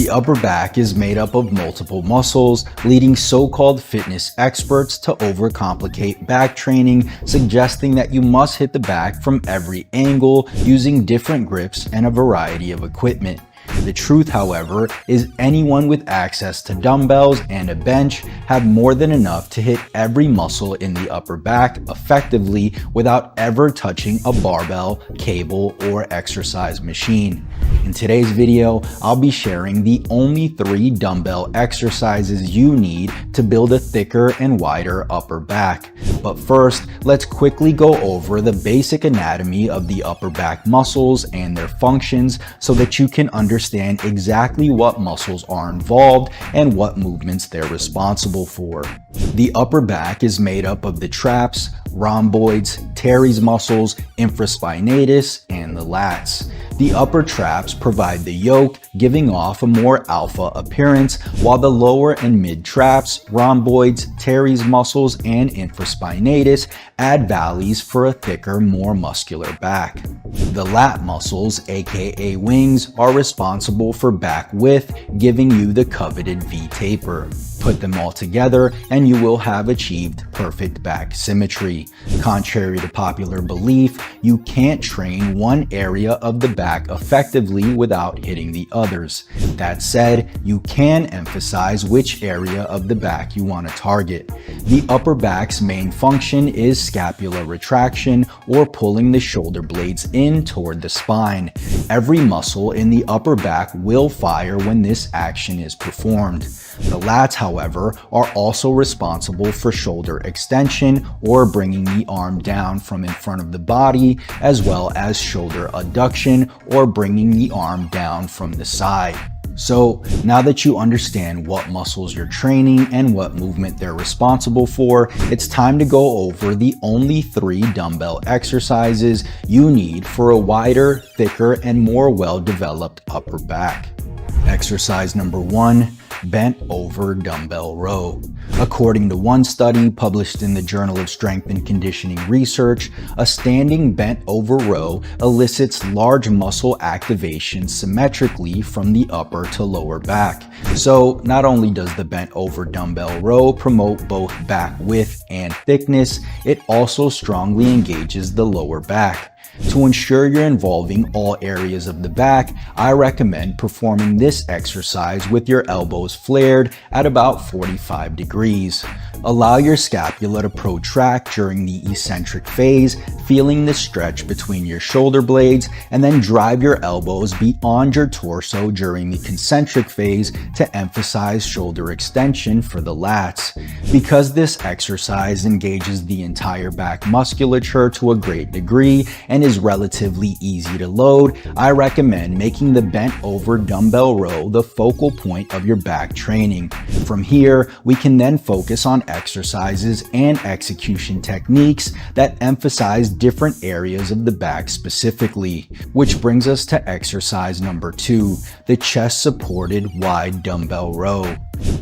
The upper back is made up of multiple muscles, leading so-called fitness experts to overcomplicate back training, suggesting that you must hit the back from every angle using different grips and a variety of equipment. The truth, however, is anyone with access to dumbbells and a bench have more than enough to hit every muscle in the upper back effectively without ever touching a barbell, cable, or exercise machine. In today's video, I'll be sharing the only 3 dumbbell exercises you need to build a thicker and wider upper back. But first, let's quickly go over the basic anatomy of the upper back muscles and their functions so that you can understand exactly what muscles are involved and what movements they're responsible for. The upper back is made up of the traps, rhomboids, teres muscles, infraspinatus, and the lats. The upper traps provide the yoke, giving off a more alpha appearance, while the lower and mid traps, rhomboids, teres muscles, and infraspinatus add valleys for a thicker, more muscular back. The lat muscles, aka wings, are responsible for back width, giving you the coveted V-taper. Put them all together and you will have achieved perfect back symmetry. Contrary to popular belief, you can't train one area of the back effectively without hitting the others. That said, you can emphasize which area of the back you want to target. The upper back's main function is scapular retraction, or pulling the shoulder blades in toward the spine. Every muscle in the upper back will fire when this action is performed. The lats, however, are also responsible for shoulder extension, or bringing the arm down from in front of the body, as well as shoulder adduction, or bringing the arm down from the side. So now that you understand what muscles you're training and what movement they're responsible for, it's time to go over the only 3 dumbbell exercises you need for a wider, thicker, and more well-developed upper back. Exercise number 1, bent over dumbbell row. According to one study published in the Journal of Strength and Conditioning Research, a standing bent over row elicits large muscle activation symmetrically from the upper to lower back. So not only does the bent over dumbbell row promote both back width and thickness, it also strongly engages the lower back. To ensure you're involving all areas of the back, I recommend performing this exercise with your elbows flared at about 45 degrees. Allow your scapula to protract during the eccentric phase, feeling the stretch between your shoulder blades, and then drive your elbows beyond your torso during the concentric phase to emphasize shoulder extension for the lats. Because this exercise engages the entire back musculature to a great degree and is relatively easy to load, I recommend making the bent over dumbbell row the focal point of your back training. From here, we can then focus on exercises and execution techniques that emphasize different areas of the back specifically. Which brings us to exercise number 2, the chest supported wide dumbbell row.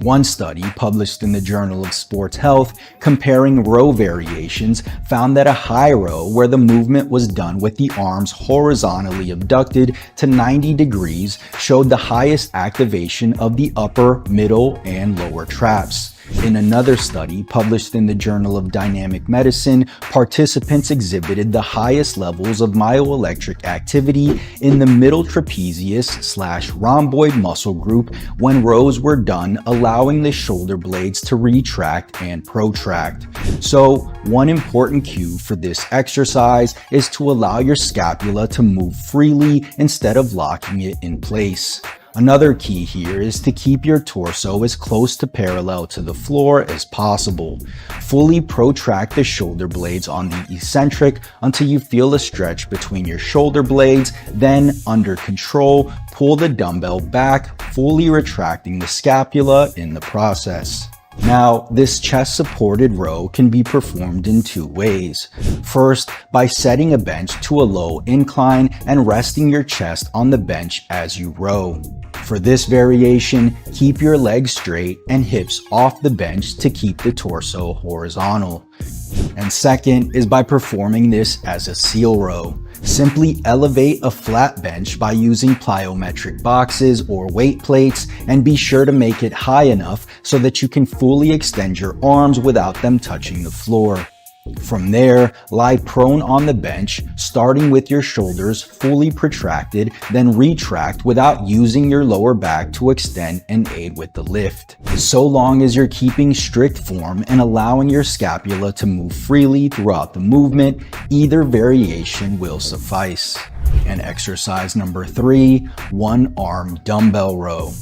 One study published in the Journal of Sports Health comparing row variations found that a high row where the movement was done with the arms horizontally abducted to 90 degrees showed the highest activation of the upper, middle, and lower traps. In another study published in the Journal of Dynamic Medicine, participants exhibited the highest levels of myoelectric activity in the middle trapezius/rhomboid muscle group when rows were done, allowing the shoulder blades to retract and protract. So, one important cue for this exercise is to allow your scapula to move freely instead of locking it in place. Another key here is to keep your torso as close to parallel to the floor as possible. Fully protract the shoulder blades on the eccentric until you feel a stretch between your shoulder blades, then under control, pull the dumbbell back, fully retracting the scapula in the process. Now, this chest-supported row can be performed in 2 ways. First, by setting a bench to a low incline and resting your chest on the bench as you row. For this variation, keep your legs straight and hips off the bench to keep the torso horizontal. And second is by performing this as a seal row. Simply elevate a flat bench by using plyometric boxes or weight plates, and be sure to make it high enough so that you can fully extend your arms without them touching the floor. From there, lie prone on the bench, starting with your shoulders fully protracted, then retract without using your lower back to extend and aid with the lift. So long as you're keeping strict form and allowing your scapula to move freely throughout the movement, either variation will suffice. And exercise number 3, one arm dumbbell row.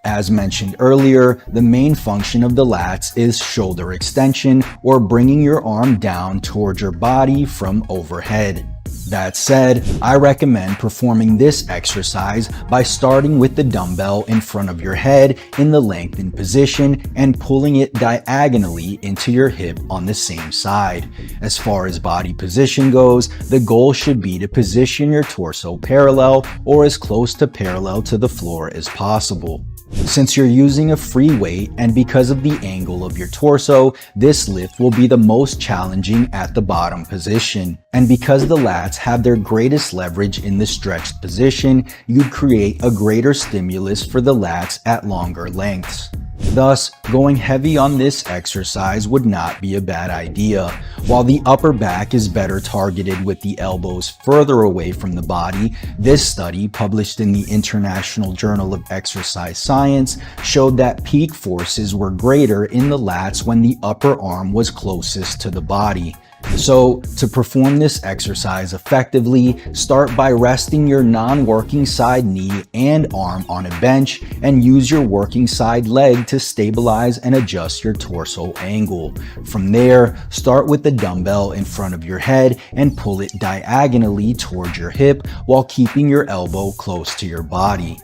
As mentioned earlier, the main function of the lats is shoulder extension, or bringing your arm down towards your body from overhead. That said, I recommend performing this exercise by starting with the dumbbell in front of your head in the lengthened position and pulling it diagonally into your hip on the same side. As far as body position goes, the goal should be to position your torso parallel or as close to parallel to the floor as possible. Since you're using a free weight and because of the angle of your torso, this lift will be the most challenging at the bottom position. And because the lats have their greatest leverage in the stretched position, you'd create a greater stimulus for the lats at longer lengths. Thus, going heavy on this exercise would not be a bad idea. While the upper back is better targeted with the elbows further away from the body, this study, published in the International Journal of Exercise Science, showed that peak forces were greater in the lats when the upper arm was closest to the body. So, to perform this exercise effectively, start by resting your non-working side knee and arm on a bench and use your working side leg to stabilize and adjust your torso angle. From there, start with the dumbbell in front of your head and pull it diagonally towards your hip while keeping your elbow close to your body.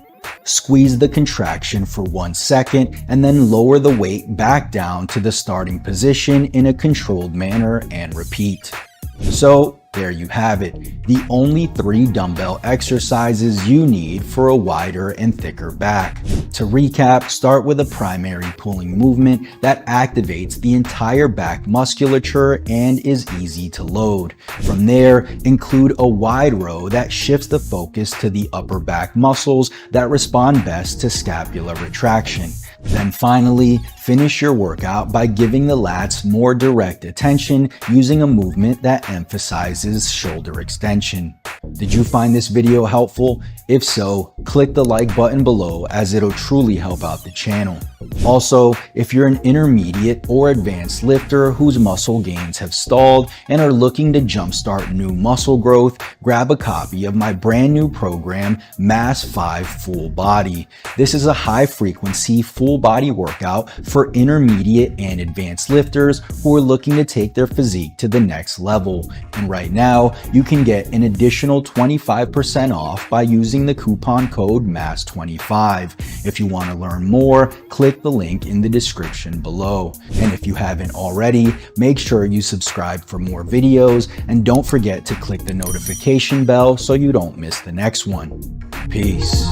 Squeeze the contraction for 1 second and then lower the weight back down to the starting position in a controlled manner and repeat. So, there you have it, the only 3 dumbbell exercises you need for a wider and thicker back. To recap, start with a primary pulling movement that activates the entire back musculature and is easy to load. From there, include a wide row that shifts the focus to the upper back muscles that respond best to scapular retraction. Then finally, finish your workout by giving the lats more direct attention using a movement that emphasizes shoulder extension. Did you find this video helpful? If so, click the like button below as it'll truly help out the channel. Also, if you're an intermediate or advanced lifter whose muscle gains have stalled and are looking to jumpstart new muscle growth, grab a copy of my brand new program, Mass 5 Full Body. This is a high-frequency full body workout for intermediate and advanced lifters who are looking to take their physique to the next level. And right now, you can get an additional 25% off by using the coupon code MASS25. If you want to learn more, click the link in the description below. And if you haven't already, make sure you subscribe for more videos and don't forget to click the notification bell so you don't miss the next one. Peace.